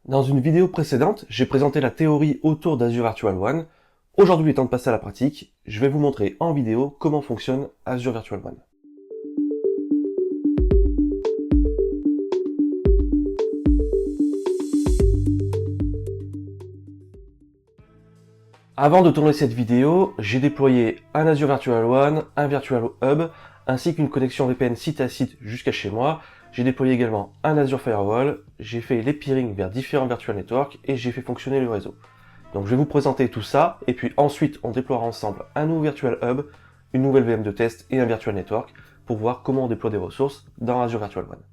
Dans une vidéo précédente, j'ai présenté la théorie autour d'Azure Virtual One. Aujourd'hui, il est temps de passer à la pratique. Je vais vous montrer en vidéo comment fonctionne Azure Virtual One. Avant de tourner cette vidéo, j'ai déployé un Azure Virtual One, un Virtual Hub, ainsi qu'une connexion VPN site à site jusqu'à chez moi. J'ai déployé également un Azure Firewall, j'ai fait les peering vers différents virtual networks et j'ai fait fonctionner le réseau. Donc je vais vous présenter tout ça, et puis ensuite on déploiera ensemble un nouveau Virtual Hub, une nouvelle VM de test et un Virtual Network pour voir comment on déploie des ressources dans Azure Virtual One.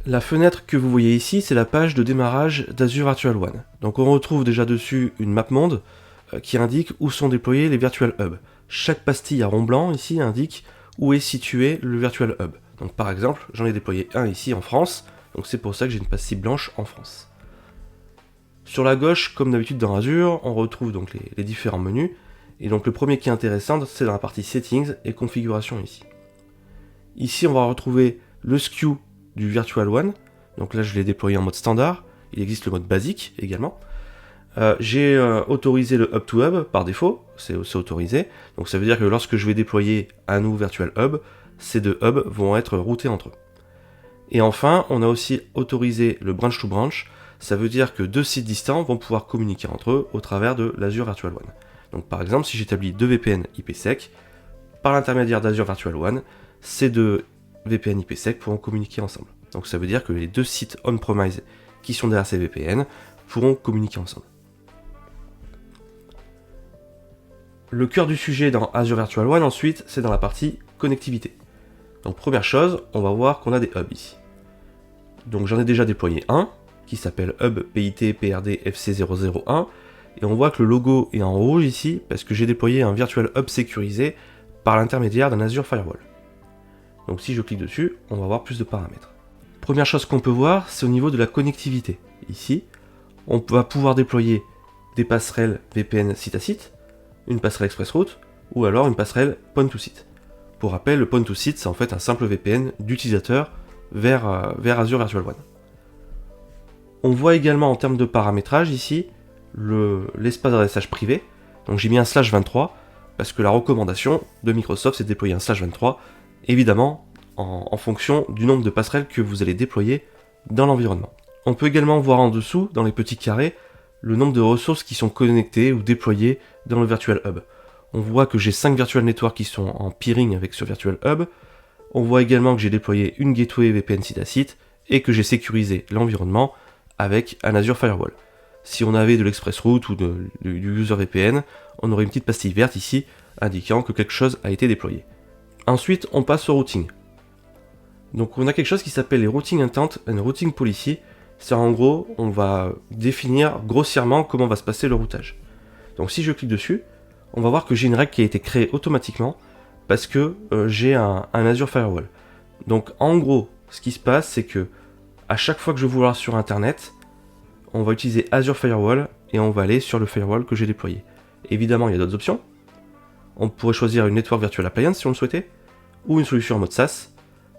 La fenêtre que vous voyez ici, c'est la page de démarrage d'Azure Virtual One. Donc on retrouve déjà dessus une map monde qui indique où sont déployés les Virtual Hubs. Chaque pastille à rond blanc ici indique où est situé le Virtual Hub. Donc par exemple, j'en ai déployé un ici en France, donc c'est pour ça que j'ai une pastille blanche en France. Sur la gauche, comme d'habitude dans Azure, on retrouve donc les différents menus, et donc le premier qui est intéressant, c'est dans la partie Settings et Configuration ici. Ici, on va retrouver le SKU du Virtual One, donc là je l'ai déployé en mode standard, il existe le mode basique également. J'ai autorisé le Hub to Hub par défaut, c'est autorisé, donc ça veut dire que lorsque je vais déployer un nouveau Virtual Hub, ces deux hubs vont être routés entre eux. Et enfin, on a aussi autorisé le branch to branch, ça veut dire que deux sites distants vont pouvoir communiquer entre eux au travers de l'Azure Virtual One. Donc par exemple, si j'établis deux VPN IPsec, par l'intermédiaire d'Azure Virtual One, ces deux VPN IPsec pourront communiquer ensemble. Donc ça veut dire que les deux sites on-premise qui sont derrière ces VPN pourront communiquer ensemble. Le cœur du sujet dans Azure Virtual One ensuite, c'est dans la partie connectivité. Donc première chose, on va voir qu'on a des hubs ici. Donc j'en ai déjà déployé un, qui s'appelle Hub PIT PRD FC001, et on voit que le logo est en rouge ici, parce que j'ai déployé un Virtual Hub sécurisé par l'intermédiaire d'un Azure Firewall. Donc si je clique dessus, on va voir plus de paramètres. Première chose qu'on peut voir, c'est au niveau de la connectivité. Ici, on va pouvoir déployer des passerelles VPN site à site, une passerelle ExpressRoute, ou alors une passerelle Point to Site. Pour rappel, le Point to Site, c'est en fait un simple VPN d'utilisateur vers Azure Virtual One. On voit également en termes de paramétrage ici, l'espace d'adressage privé. Donc j'ai mis un /23, parce que la recommandation de Microsoft, c'est de déployer un /23, évidemment, en fonction du nombre de passerelles que vous allez déployer dans l'environnement. On peut également voir en dessous, dans les petits carrés, le nombre de ressources qui sont connectées ou déployées dans le Virtual Hub. On voit que j'ai 5 Virtual Networks qui sont en peering avec ce Virtual Hub. On voit également que j'ai déployé une gateway VPN site à site et que j'ai sécurisé l'environnement avec un Azure Firewall. Si on avait de l'ExpressRoute ou du User VPN, on aurait une petite pastille verte ici indiquant que quelque chose a été déployé. Ensuite, on passe au routing. Donc on a quelque chose qui s'appelle les Routing Intent and Routing Policy. C'est en gros, on va définir grossièrement comment va se passer le routage. Donc si je clique dessus, on va voir que j'ai une règle qui a été créée automatiquement parce que j'ai un Azure Firewall. Donc en gros, ce qui se passe, c'est que à chaque fois que je vais vouloir sur Internet, on va utiliser Azure Firewall et on va aller sur le firewall que j'ai déployé. Évidemment, il y a d'autres options. On pourrait choisir une Network Virtual Appliance si on le souhaitait, ou une solution en mode SaaS,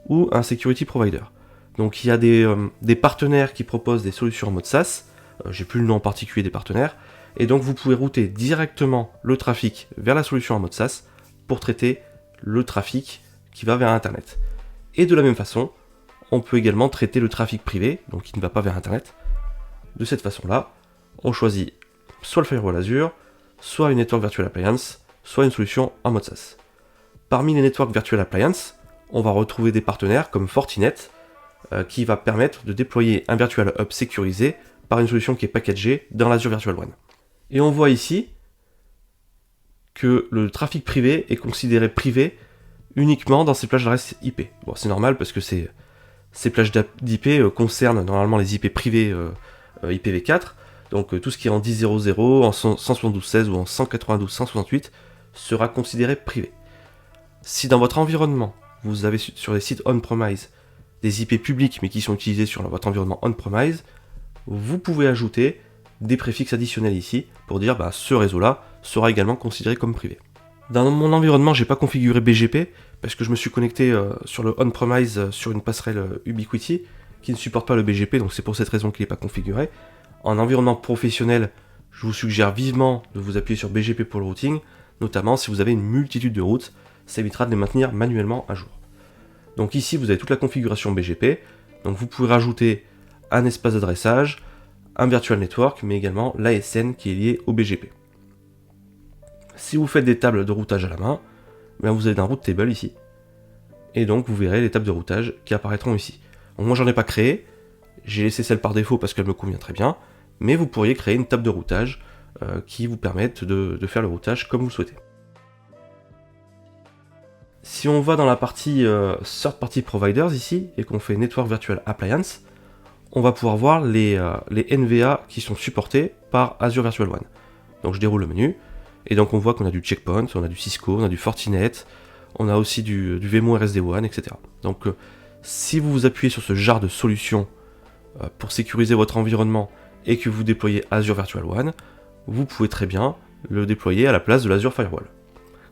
ou un Security Provider. Donc il y a des partenaires qui proposent des solutions en mode SaaS, j'ai plus le nom en particulier des partenaires, et donc vous pouvez router directement le trafic vers la solution en mode SaaS pour traiter le trafic qui va vers Internet. Et de la même façon, on peut également traiter le trafic privé, donc qui ne va pas vers Internet. De cette façon-là, on choisit soit le Firewall Azure, soit une Network Virtual Appliance, soit une solution en mode SaaS. Parmi les Network Virtual Appliance, on va retrouver des partenaires comme Fortinet, qui va permettre de déployer un Virtual Hub sécurisé par une solution qui est packagée dans l'Azure Virtual One. Et on voit ici que le trafic privé est considéré privé uniquement dans ces plages d'adresse IP. Bon, c'est normal parce que ces plages d'IP concernent normalement les IP privés IPv4, donc tout ce qui est en 10.0.0, en 172.16 ou en 192.168 sera considéré privé. Si dans votre environnement, vous avez sur les sites on-premise des IP publics mais qui sont utilisés sur votre environnement on-premise, vous pouvez ajouter des préfixes additionnels ici pour dire ce réseau-là sera également considéré comme privé. Dans mon environnement, j'ai pas configuré BGP parce que je me suis connecté sur le on-premise sur une passerelle Ubiquiti qui ne supporte pas le BGP, donc c'est pour cette raison qu'il n'est pas configuré. En environnement professionnel, je vous suggère vivement de vous appuyer sur BGP pour le routing, notamment si vous avez une multitude de routes, ça évitera de les maintenir manuellement à jour. Donc ici, vous avez toute la configuration BGP, donc vous pouvez rajouter un espace d'adressage, un virtual network, mais également l'ASN qui est lié au BGP. Si vous faites des tables de routage à la main, vous avez un route table ici, et donc vous verrez les tables de routage qui apparaîtront ici. Donc moi j'en ai pas créé, j'ai laissé celle par défaut parce qu'elle me convient très bien, mais vous pourriez créer une table de routage qui vous permette de faire le routage comme vous souhaitez. Si on va dans la partie Third Party Providers ici, et qu'on fait Network Virtual Appliance, on va pouvoir voir les NVA qui sont supportés par Azure Virtual WAN. Donc je déroule le menu, et donc on voit qu'on a du Checkpoint, on a du Cisco, on a du Fortinet, on a aussi du VMware SD-WAN, etc. Donc si vous vous appuyez sur ce genre de solution pour sécuriser votre environnement et que vous déployez Azure Virtual WAN, vous pouvez très bien le déployer à la place de l'Azure Firewall.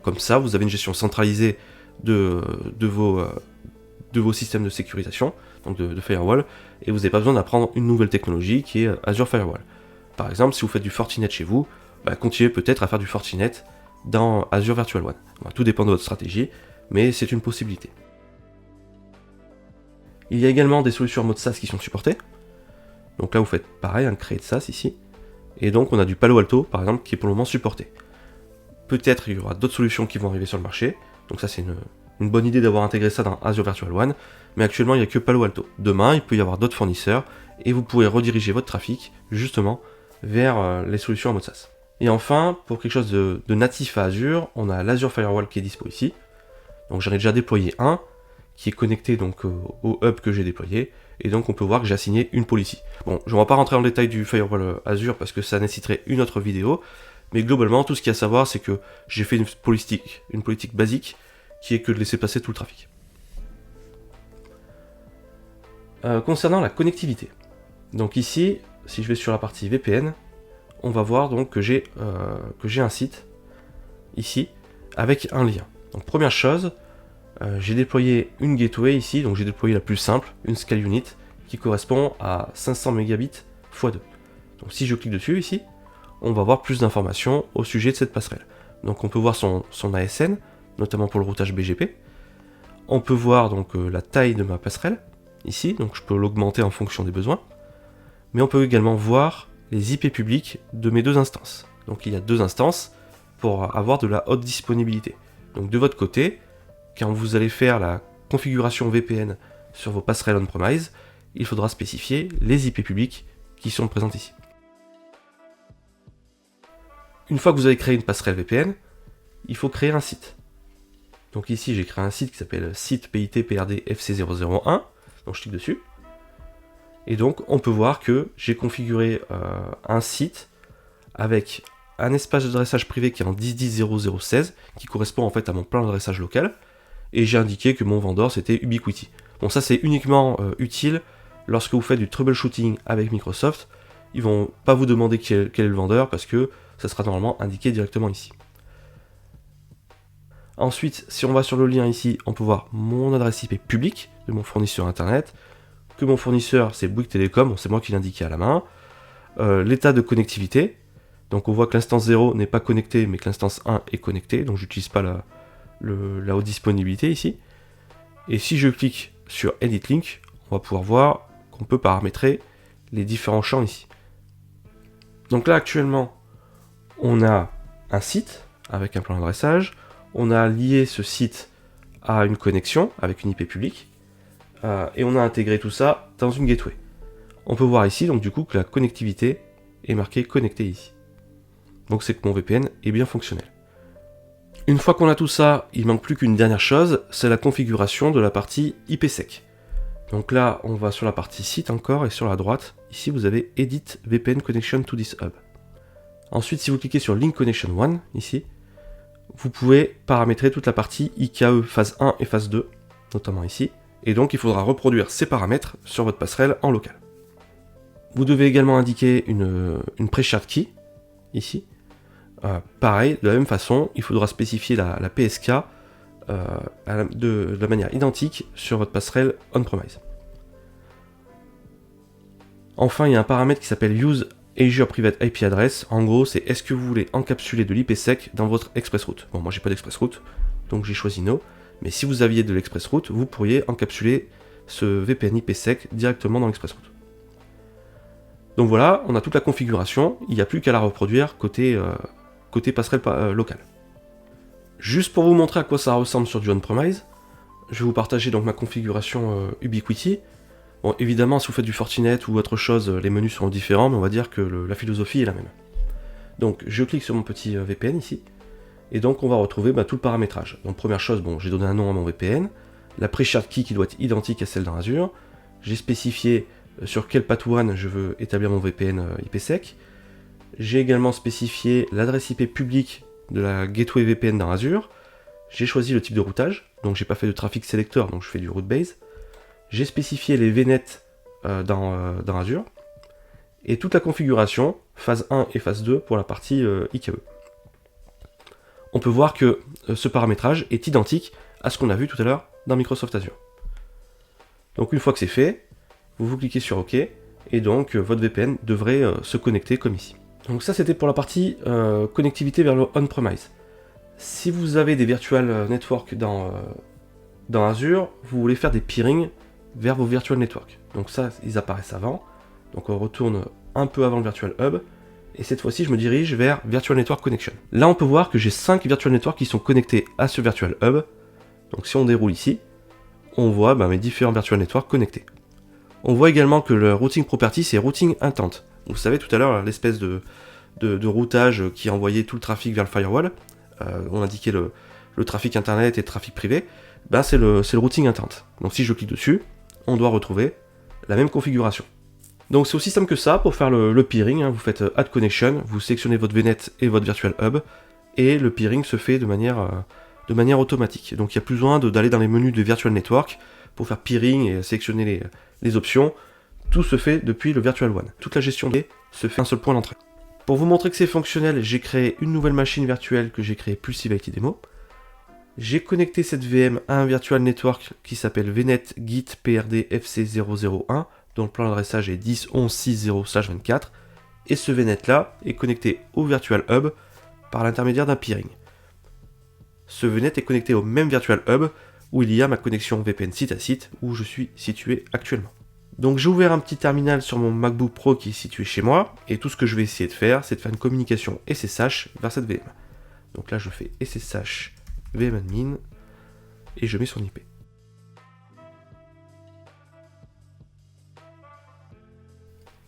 Comme ça, vous avez une gestion centralisée de vos systèmes de sécurisation, donc de firewall, et vous n'avez pas besoin d'apprendre une nouvelle technologie qui est Azure Firewall. Par exemple, si vous faites du Fortinet chez vous, continuez peut-être à faire du Fortinet dans Azure Virtual WAN. Tout dépend de votre stratégie, mais c'est une possibilité. Il y a également des solutions en mode SaaS qui sont supportées. Donc là, vous faites pareil, un créer de SaaS ici. Et donc, on a du Palo Alto, par exemple, qui est pour le moment supporté. Peut-être il y aura d'autres solutions qui vont arriver sur le marché. Donc ça, c'est une bonne idée d'avoir intégré ça dans Azure Virtual WAN. Mais actuellement, il n'y a que Palo Alto. Demain, il peut y avoir d'autres fournisseurs et vous pourrez rediriger votre trafic, justement, vers les solutions en mode SaaS. Et enfin, pour quelque chose de natif à Azure, on a l'Azure Firewall qui est dispo ici. Donc j'en ai déjà déployé un, qui est connecté donc au hub que j'ai déployé, et donc on peut voir que j'ai assigné une policy. Bon, je ne vais pas rentrer en détail du Firewall Azure parce que ça nécessiterait une autre vidéo, mais globalement, tout ce qu'il y a à savoir, c'est que j'ai fait une politique basique, qui est que de laisser passer tout le trafic. Concernant la connectivité, donc ici, si je vais sur la partie VPN, on va voir donc que j'ai un site, ici, avec un lien. Donc première chose, j'ai déployé une gateway ici, donc j'ai déployé la plus simple, une scale unit, qui correspond à 500 mégabits x 2. Donc si je clique dessus ici, on va voir plus d'informations au sujet de cette passerelle. Donc on peut voir son ASN, notamment pour le routage BGP. On peut voir donc la taille de ma passerelle, ici, donc je peux l'augmenter en fonction des besoins. Mais on peut également voir les IP publics de mes deux instances. Donc il y a deux instances pour avoir de la haute disponibilité. Donc de votre côté, quand vous allez faire la configuration VPN sur vos passerelles on-premise, il faudra spécifier les IP publics qui sont présentes ici. Une fois que vous avez créé une passerelle VPN, il faut créer un site. Donc ici j'ai créé un site qui s'appelle site PIT PRD FC001, donc je clique dessus. Et donc on peut voir que j'ai configuré un site avec un espace d'adressage privé qui est en 10.10.0016, qui correspond en fait à mon plan d'adressage local, et j'ai indiqué que mon vendor c'était Ubiquiti. Bon, ça c'est uniquement utile lorsque vous faites du troubleshooting avec Microsoft. Ils vont pas vous demander quel est le vendeur parce que ça sera normalement indiqué directement ici. Ensuite, si on va sur le lien ici, on peut voir mon adresse IP publique de mon fournisseur internet, que mon fournisseur c'est Bouygues Télécom, c'est moi qui l'ai indiqué à la main, l'état de connectivité, donc on voit que l'instance 0 n'est pas connectée mais que l'instance 1 est connectée, donc j'utilise pas la haute disponibilité ici. Et si je clique sur Edit Link, on va pouvoir voir qu'on peut paramétrer les différents champs ici. Donc là actuellement, on a un site avec un plan d'adressage, on a lié ce site à une connexion avec une IP publique, et on a intégré tout ça dans une gateway. On peut voir ici donc du coup que la connectivité est marquée connectée ici. Donc c'est que mon VPN est bien fonctionnel. Une fois qu'on a tout ça, il manque plus qu'une dernière chose, c'est la configuration de la partie IPsec. Donc là, on va sur la partie site encore, et sur la droite, ici vous avez Edit VPN Connection to this hub. Ensuite, si vous cliquez sur Link Connection 1, ici, vous pouvez paramétrer toute la partie IKE phase 1 et phase 2, notamment ici, et donc il faudra reproduire ces paramètres sur votre passerelle en local. Vous devez également indiquer une pre-shared key, ici. Pareil, de la même façon, il faudra spécifier la PSK de la manière identique sur votre passerelle on-premise. Enfin, il y a un paramètre qui s'appelle Use Azure Private IP Address, en gros, c'est est-ce que vous voulez encapsuler de l'IPsec dans votre ExpressRoute. Bon, moi j'ai pas d'ExpressRoute, donc j'ai choisi No. Mais si vous aviez de l'ExpressRoute, vous pourriez encapsuler ce VPN IPsec directement dans l'ExpressRoute. Donc voilà, on a toute la configuration, il n'y a plus qu'à la reproduire côté passerelle locale. Juste pour vous montrer à quoi ça ressemble sur du on-premise, je vais vous partager donc ma configuration Ubiquiti. Bon, évidemment, si vous faites du Fortinet ou autre chose, les menus seront différents, mais on va dire que la philosophie est la même. Donc, je clique sur mon petit VPN ici, et donc on va retrouver tout le paramétrage. Donc, première chose, bon, j'ai donné un nom à mon VPN, la pre-shared key qui doit être identique à celle dans Azure, j'ai spécifié sur quel path WAN je veux établir mon VPN IPsec, j'ai également spécifié l'adresse IP publique de la gateway VPN dans Azure, j'ai choisi le type de routage, donc j'ai pas fait de traffic selector, donc je fais du route base. J'ai spécifié les VNet dans Azure, et toute la configuration, phase 1 et phase 2 pour la partie IKE. On peut voir que ce paramétrage est identique à ce qu'on a vu tout à l'heure dans Microsoft Azure. Donc une fois que c'est fait, vous cliquez sur OK, et donc votre VPN devrait se connecter comme ici. Donc ça c'était pour la partie connectivité vers le on-premise. Si vous avez des virtual network dans Azure, vous voulez faire des peering vers vos virtual networks. Donc ça, ils apparaissent avant. Donc on retourne un peu avant le virtual hub. Et cette fois-ci, je me dirige vers Virtual Network Connection. Là, on peut voir que j'ai 5 virtual networks qui sont connectés à ce virtual hub. Donc si on déroule ici, on voit mes différents virtual networks connectés. On voit également que le routing property, c'est routing intent. Vous savez tout à l'heure, l'espèce de routage qui envoyait tout le trafic vers le firewall. On indiquait le trafic internet et le trafic privé. C'est le routing intent. Donc si je clique dessus, on doit retrouver la même configuration. Donc c'est aussi simple que ça pour faire le peering, vous faites Add Connection, vous sélectionnez votre VNet et votre Virtual Hub, et le peering se fait de manière automatique. Donc il n'y a plus besoin d'aller dans les menus de Virtual Network pour faire peering et sélectionner les options. Tout se fait depuis le Virtual WAN. Toute la gestion se fait à un seul point d'entrée. Pour vous montrer que c'est fonctionnel, j'ai créé une nouvelle machine virtuelle que j'ai créée Pulsive IT Demo. J'ai connecté cette VM à un virtual network qui s'appelle VNet Git PRD FC001, dont le plan d'adressage est 10.11.60/24, et ce VNet là est connecté au virtual hub par l'intermédiaire d'un peering. Ce VNet est connecté au même virtual hub où il y a ma connexion VPN site à site où je suis situé actuellement. Donc j'ai ouvert un petit terminal sur mon MacBook Pro qui est situé chez moi, et tout ce que je vais essayer de faire, c'est de faire une communication SSH vers cette VM. Donc là je fais SSH vmadmin et je mets son IP.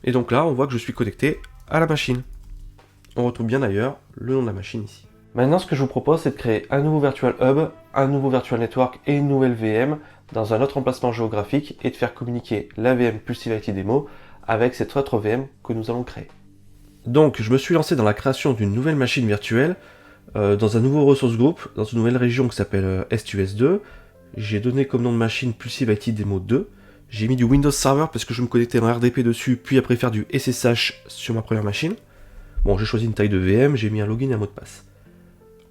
Et donc là, on voit que je suis connecté à la machine. On retrouve bien d'ailleurs le nom de la machine ici. Maintenant, ce que je vous propose, c'est de créer un nouveau Virtual Hub, un nouveau Virtual Network et une nouvelle VM dans un autre emplacement géographique et de faire communiquer la VM Pulsive IT Demo avec cette autre VM que nous allons créer. Donc, je me suis lancé dans la création d'une nouvelle machine virtuelle dans un nouveau resource group, dans une nouvelle région qui s'appelle STUS2. J'ai donné comme nom de machine Pulsive IT Demo 2. J'ai mis du Windows Server parce que je me connectais en RDP dessus, puis après faire du SSH sur ma première machine. Bon, j'ai choisi une taille de VM, j'ai mis un login et un mot de passe.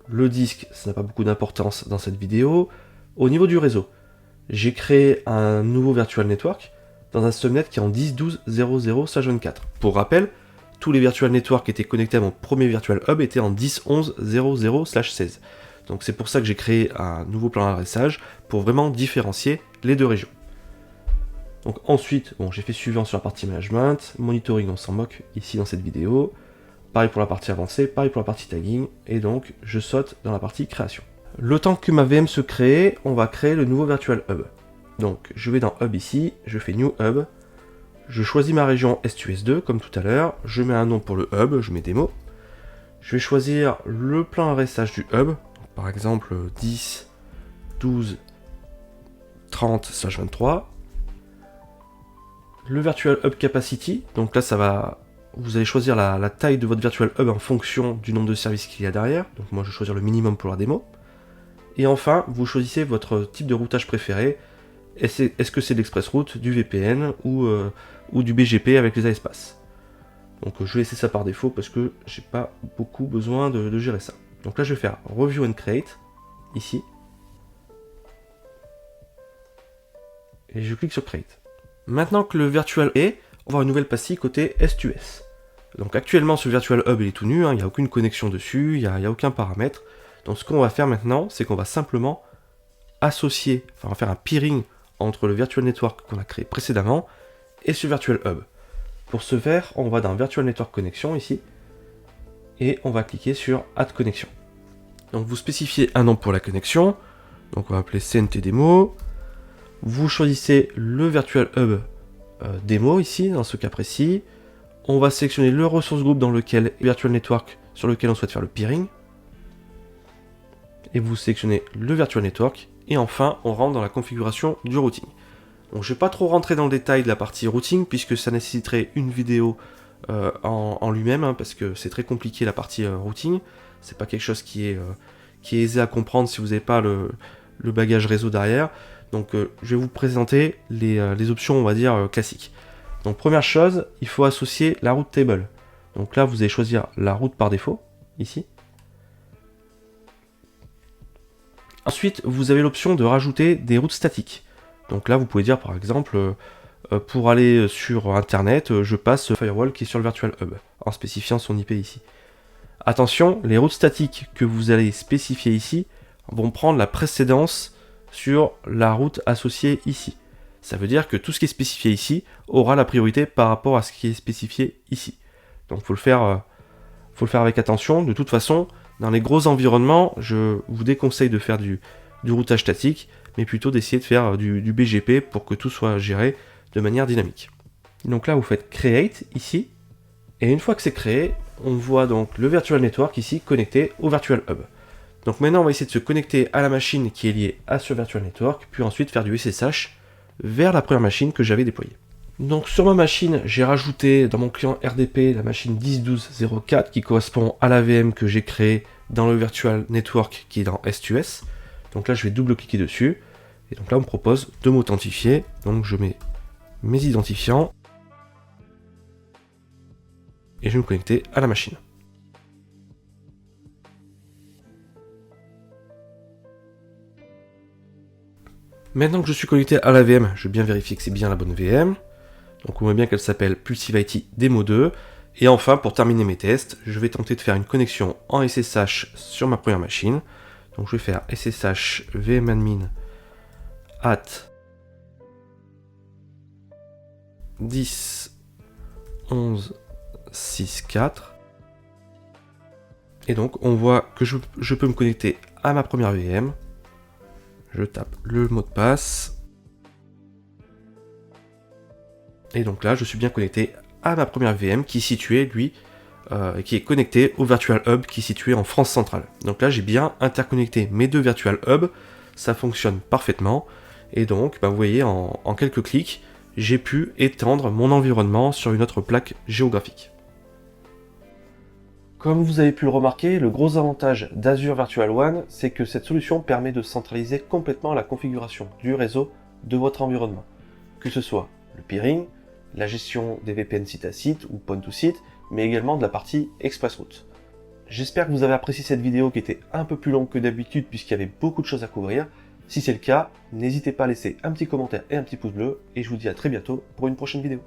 Le disque, ça n'a pas beaucoup d'importance dans cette vidéo. Au niveau du réseau, j'ai créé un nouveau Virtual Network dans un subnet qui est en 10.12.00/24. Pour rappel, tous les Virtual Networks qui étaient connectés à mon premier Virtual Hub étaient en 10.11.00/16. Donc c'est pour ça que j'ai créé un nouveau plan d'adressage pour vraiment différencier les deux régions. Donc ensuite, j'ai fait suivant sur la partie management, monitoring on s'en moque ici dans cette vidéo, pareil pour la partie avancée, pareil pour la partie tagging, et donc je saute dans la partie création. Le temps que ma VM se crée, on va créer le nouveau Virtual Hub. Donc je vais dans Hub ici, je fais New Hub, je choisis ma région STUS2 comme tout à l'heure, je mets un nom pour le hub, je mets démo, je vais choisir le plan d'adressage du hub, par exemple 10.12.30/23, le Virtual Hub Capacity, donc là vous allez choisir la taille de votre Virtual Hub en fonction du nombre de services qu'il y a derrière, donc moi je vais choisir le minimum pour la démo, et enfin vous choisissez votre type de routage préféré, est-ce que c'est de l'ExpressRoute, du VPN ou du BGP avec les AES-Pass. Donc je vais laisser ça par défaut parce que j'ai pas beaucoup besoin de gérer ça. Donc là je vais faire Review and Create, ici, et je clique sur Create. Maintenant que le virtual est, on va avoir une nouvelle pastille côté STUS. Donc actuellement ce Virtual Hub il est tout nu, il n'y a aucune connexion dessus, il n'y a aucun paramètre. Donc ce qu'on va faire maintenant, c'est qu'on va simplement associer, enfin on va faire un peering entre le Virtual Network qu'on a créé précédemment et ce Virtual Hub. Pour ce faire, on va dans Virtual Network Connection ici, et on va cliquer sur Add Connection. Donc vous spécifiez un nom pour la connexion, donc on va appeler CNT Demo. Vous choisissez le Virtual Hub Demo ici, dans ce cas précis. On va sélectionner le ressource group dans lequel Virtual Network sur lequel on souhaite faire le peering. Et vous sélectionnez le Virtual Network. Et enfin, on rentre dans la configuration du routing. Donc je ne vais pas trop rentrer dans le détail de la partie routing, puisque ça nécessiterait une vidéo en lui-même, parce que c'est très compliqué la partie routing. C'est pas quelque chose qui est aisé à comprendre si vous n'avez pas le bagage réseau derrière. Donc je vais vous présenter les options, on va dire, classiques. Donc première chose, il faut associer la route table. Donc là, vous allez choisir la route par défaut, ici. Ensuite, vous avez l'option de rajouter des routes statiques. Donc là, vous pouvez dire par exemple, pour aller sur Internet, je passe Firewall qui est sur le Virtual Hub, en spécifiant son IP ici. Attention, les routes statiques que vous allez spécifier ici vont prendre la précédence sur la route associée ici. Ça veut dire que tout ce qui est spécifié ici aura la priorité par rapport à ce qui est spécifié ici. Donc il faut le faire avec attention. De toute façon, dans les gros environnements, je vous déconseille de faire du routage statique, mais plutôt d'essayer de faire du BGP pour que tout soit géré de manière dynamique. Donc là, vous faites Create ici, et une fois que c'est créé, on voit donc le Virtual Network ici connecté au Virtual Hub. Donc maintenant, on va essayer de se connecter à la machine qui est liée à ce Virtual Network, puis ensuite faire du SSH vers la première machine que j'avais déployée. Donc sur ma machine, j'ai rajouté dans mon client RDP la machine 10.12.04 qui correspond à la VM que j'ai créée dans le Virtual Network qui est dans S2S. Donc là, je vais double-cliquer dessus. Et donc là, on me propose de m'authentifier. Donc je mets mes identifiants. Et je vais me connecter à la machine. Maintenant que je suis connecté à la VM, je vais bien vérifier que c'est bien la bonne VM. Donc on voit bien qu'elle s'appelle Pulsivity Demo 2. Et enfin, pour terminer mes tests, je vais tenter de faire une connexion en SSH sur ma première machine. Donc je vais faire SSH vmadmin at 10.11.6.4. Et donc on voit que je peux me connecter à ma première VM. Je tape le mot de passe. Et donc là, je suis bien connecté à ma première VM qui est située, qui est connectée au Virtual Hub qui est situé en France centrale. Donc là, j'ai bien interconnecté mes deux Virtual Hubs, ça fonctionne parfaitement. Et donc, vous voyez, en quelques clics, j'ai pu étendre mon environnement sur une autre plaque géographique. Comme vous avez pu le remarquer, le gros avantage d'Azure Virtual WAN, c'est que cette solution permet de centraliser complètement la configuration du réseau de votre environnement. Que ce soit le peering, la gestion des VPN site à site ou point to site, mais également de la partie ExpressRoute. J'espère que vous avez apprécié cette vidéo qui était un peu plus longue que d'habitude puisqu'il y avait beaucoup de choses à couvrir. Si c'est le cas, n'hésitez pas à laisser un petit commentaire et un petit pouce bleu, et je vous dis à très bientôt pour une prochaine vidéo.